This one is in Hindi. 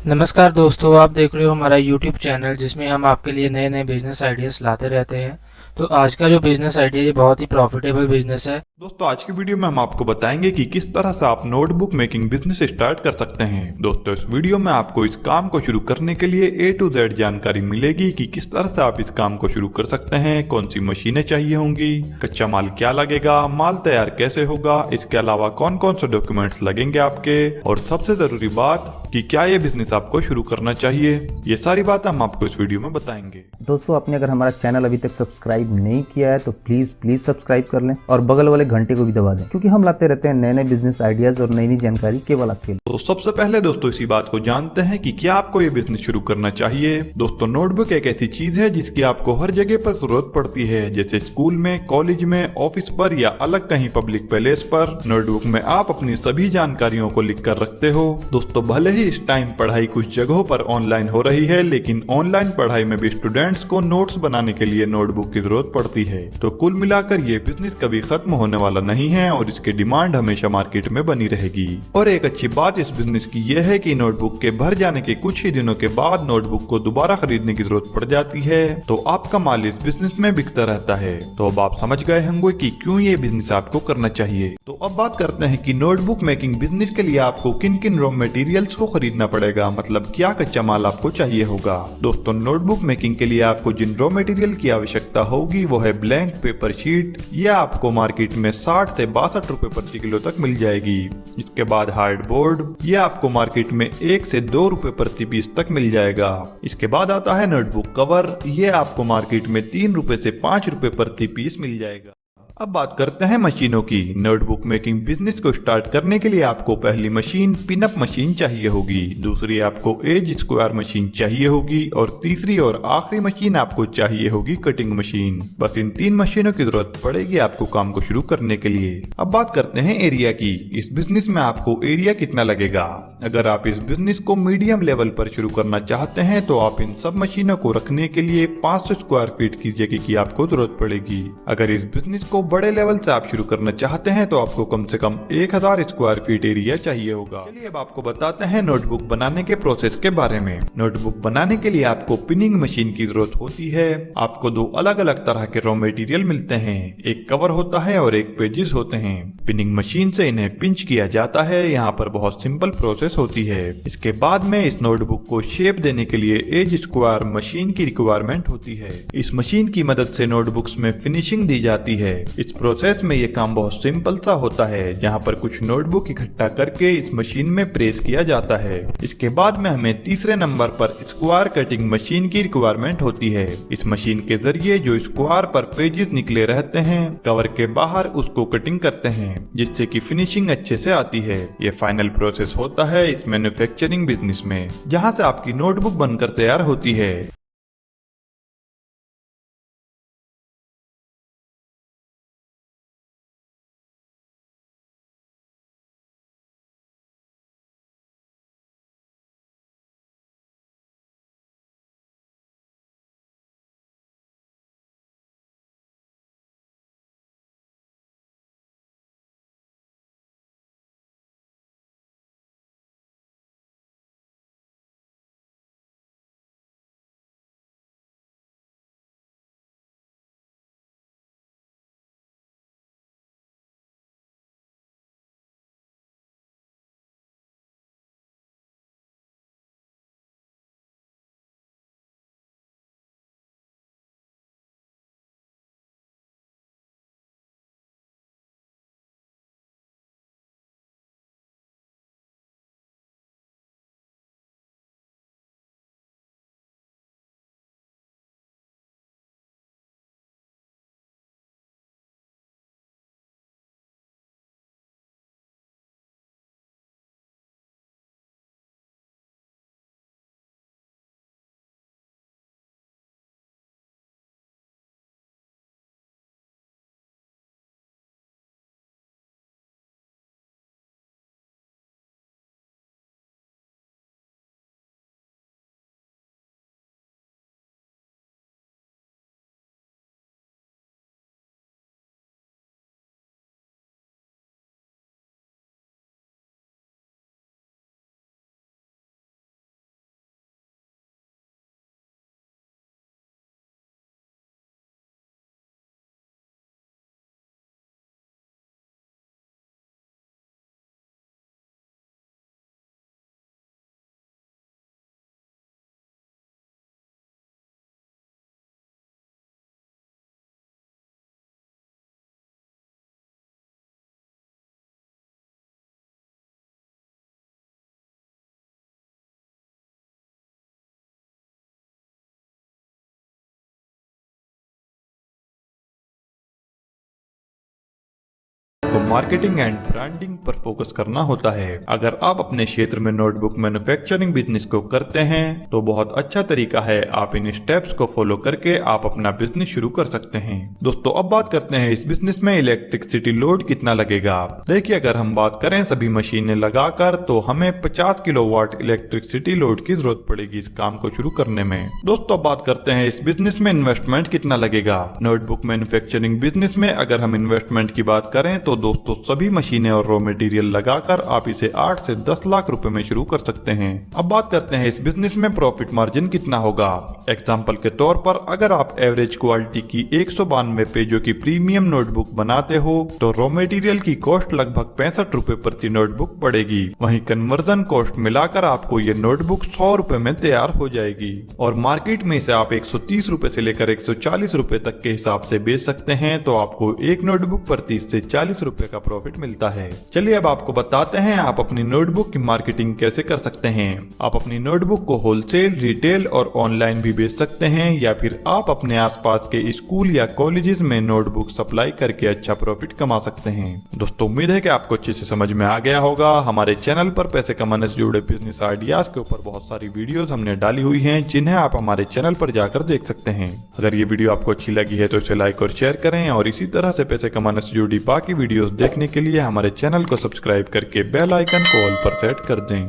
नमस्कार दोस्तों, आप देख रहे हो हमारा YouTube चैनल जिसमें हम आपके लिए नए नए बिजनेस आइडियाज़ लाते रहते हैं। तो आज का जो बिजनेस आइडिया ये बहुत ही प्रॉफिटेबल बिजनेस है। दोस्तों आज की वीडियो में हम आपको बताएंगे कि किस तरह से आप नोटबुक मेकिंग बिजनेस स्टार्ट कर सकते हैं। दोस्तों इस वीडियो में आपको इस काम को शुरू करने के लिए A to Z जानकारी मिलेगी कि किस तरह से आप इस काम को शुरू कर सकते हैं, कौन सी मशीनें चाहिए होंगी, कच्चा माल क्या लगेगा, माल तैयार कैसे होगा, इसके अलावा कौन कौन से डॉक्यूमेंट्स लगेंगे आपके, और सबसे जरूरी बात कि क्या ये बिजनेस आपको शुरू करना चाहिए। ये सारी बात हम आपको इस वीडियो में बताएंगे। दोस्तों आपने अगर हमारा चैनल अभी तक सब्सक्राइब नहीं किया है तो प्लीज सब्सक्राइब कर लें और बगल वाले घंटे को भी दबा दें, क्योंकि हम लाते रहते हैं नए नए बिजनेस आइडियाज और नई नई जानकारी केवल आपके लिए। तो सबसे पहले दोस्तों इसी बात को जानते हैं कि क्या आपको ये बिजनेस शुरू करना चाहिए। दोस्तों नोटबुक एक ऐसी चीज है जिसकी आपको हर जगह पर जरूरत पड़ती है, जैसे स्कूल में, कॉलेज में, ऑफिस पर या अलग कहीं पब्लिक प्लेस पर। नोटबुक में आप अपनी सभी जानकारियों को लिख कर रखते हो। दोस्तों भले ही इस टाइम पढ़ाई कुछ जगहों पर ऑनलाइन हो रही है, लेकिन ऑनलाइन पढ़ाई में भी स्टूडेंट्स को नोट्स बनाने के लिए नोटबुक की जरूरत पड़ती है। तो कुल मिलाकर ये बिजनेस कभी खत्म होने वाला नहीं है और इसकी डिमांड हमेशा मार्केट में बनी रहेगी। और एक अच्छी बात इस बिजनेस की यह है कि नोटबुक के भर जाने के कुछ ही दिनों के बाद नोटबुक को दोबारा खरीदने की जरूरत पड़ जाती है, तो आपका माल इस बिजनेस में बिकता रहता है। तो अब आप समझ गए होंगे कि क्यों ये बिजनेस आपको करना चाहिए। तो अब बात करते हैं कि नोटबुक मेकिंग बिजनेस के लिए आपको किन किन रॉ मटेरियल्स को खरीदना पड़ेगा, मतलब क्या कच्चा माल आपको चाहिए होगा। दोस्तों नोटबुक मेकिंग के लिए आपको जिन रॉ मटेरियल की आवश्यकता होगी वो है ब्लैंक पेपर शीट। यह आपको मार्केट में 60 से 62 रुपए प्रति किलो तक मिल जाएगी। इसके बाद हार्ड बोर्ड, यह आपको मार्केट में 1 से 2 रुपए प्रति पीस तक मिल जाएगा। इसके बाद आता है नोटबुक कवर, यह आपको मार्केट में 3 रुपए से 5 रुपए प्रति पीस मिल जाएगा। अब बात करते हैं मशीनों की। नोटबुक मेकिंग बिजनेस को स्टार्ट करने के लिए आपको पहली मशीन पिनअप मशीन चाहिए होगी, दूसरी आपको एज स्क्वायर मशीन चाहिए होगी और तीसरी और आखिरी मशीन आपको चाहिए होगी कटिंग मशीन। बस इन 3 मशीनों की जरूरत पड़ेगी आपको काम को शुरू करने के लिए। अब बात करते हैं एरिया की। इस बिजनेस में आपको एरिया कितना लगेगा। अगर आप इस बिजनेस को मीडियम लेवल पर शुरू करना चाहते हैं तो आप इन सब मशीनों को रखने के लिए 500 स्क्वायर फीट की जगह की आपको जरूरत पड़ेगी। अगर इस बिजनेस को बड़े लेवल से आप शुरू करना चाहते हैं तो आपको कम से कम 1000 स्क्वायर फीट एरिया चाहिए होगा। चलिए अब आपको बताते हैं नोटबुक बनाने के प्रोसेस के बारे में। नोटबुक बनाने के लिए आपको पिनिंग मशीन की जरूरत होती है। आपको 2 अलग अलग तरह के रॉ मटेरियल मिलते हैं, एक कवर होता है और एक पेजेस होते हैं। पिनिंग मशीन से इन्हें पिंच किया जाता है। यहाँ पर बहुत सिंपल प्रोसेस होती है। इसके बाद में इस नोटबुक को शेप देने के लिए एज स्क्वायर मशीन की रिक्वायरमेंट होती है। इस मशीन की मदद से नोटबुक्स में फिनिशिंग दी जाती है। इस प्रोसेस में ये काम बहुत सिंपल सा होता है, जहाँ पर कुछ नोटबुक इकट्ठा करके इस मशीन में प्रेस किया जाता है। इसके बाद में हमें तीसरे नंबर पर स्क्वायर कटिंग मशीन की रिक्वायरमेंट होती है। इस मशीन के जरिए जो स्क्वायर पर पेजेस निकले रहते हैं कवर के बाहर, उसको कटिंग करते हैं जिससे कि फिनिशिंग अच्छे से आती है। ये फाइनल प्रोसेस होता है इस मैन्युफैक्चरिंग बिजनेस में, जहाँ से आपकी नोटबुक बनकर तैयार होती है। मार्केटिंग एंड ब्रांडिंग पर फोकस करना होता है। अगर आप अपने क्षेत्र में नोटबुक मैन्युफैक्चरिंग बिजनेस को करते हैं तो बहुत अच्छा तरीका है, आप इन स्टेप्स को फॉलो करके आप अपना बिजनेस शुरू कर सकते हैं। दोस्तों अब बात करते हैं इस बिजनेस में इलेक्ट्रिसिटी लोड कितना लगेगा। देखिए अगर हम बात करें सभी मशीनें लगाकर तो हमें 50 किलोवाट इलेक्ट्रिसिटी लोड की जरूरत पड़ेगी इस काम को शुरू करने में। दोस्तों अब बात करते हैं इस बिजनेस में इन्वेस्टमेंट कितना लगेगा। नोटबुक मैन्युफैक्चरिंग बिजनेस में अगर हम इन्वेस्टमेंट की बात करें तो दोस्तों सभी मशीनें और रॉ मटेरियल लगाकर आप इसे 8 से 10 लाख रुपए में शुरू कर सकते हैं। अब बात करते हैं इस बिजनेस में प्रॉफिट मार्जिन कितना होगा। एग्जांपल के तौर पर अगर आप एवरेज क्वालिटी की 192 पेजों की प्रीमियम नोटबुक बनाते हो तो रॉ मटेरियल की कॉस्ट लगभग 65 रुपए प्रति नोटबुक पड़ेगी। वहीं कन्वर्जन कॉस्ट मिलाकर आपको ये नोटबुक 100 रुपए में तैयार हो जाएगी और मार्केट में इसे आप 130 रुपए से लेकर 140 रुपए तक के हिसाब से बेच सकते हैं। तो आपको एक नोटबुक पर 30 से 40 रुपए का प्रॉफिट मिलता है। चलिए अब आपको बताते हैं आप अपनी नोटबुक की मार्केटिंग कैसे कर सकते हैं। आप अपनी नोटबुक को होलसेल, रिटेल और ऑनलाइन भी बेच सकते हैं या फिर आप अपने आसपास के स्कूल या कॉलेजेस में नोटबुक सप्लाई करके अच्छा प्रॉफिट कमा सकते हैं। दोस्तों उम्मीद है कि आपको अच्छे से समझ में आ गया होगा। हमारे चैनल पर पैसे कमाने से जुड़े बिजनेस आइडियाज के ऊपर बहुत सारी वीडियोस हमने डाली हुई हैं जिन्हें आप हमारे चैनल पर जाकर देख सकते हैं। अगर ये वीडियो आपको अच्छी लगी है तो इसे लाइक और शेयर करें और इसी तरह से पैसे कमाने से जुड़ी बाकी वीडियोस देखने के लिए हमारे चैनल को सब्सक्राइब करके बेल आइकन को ऑल पर सेट कर दें।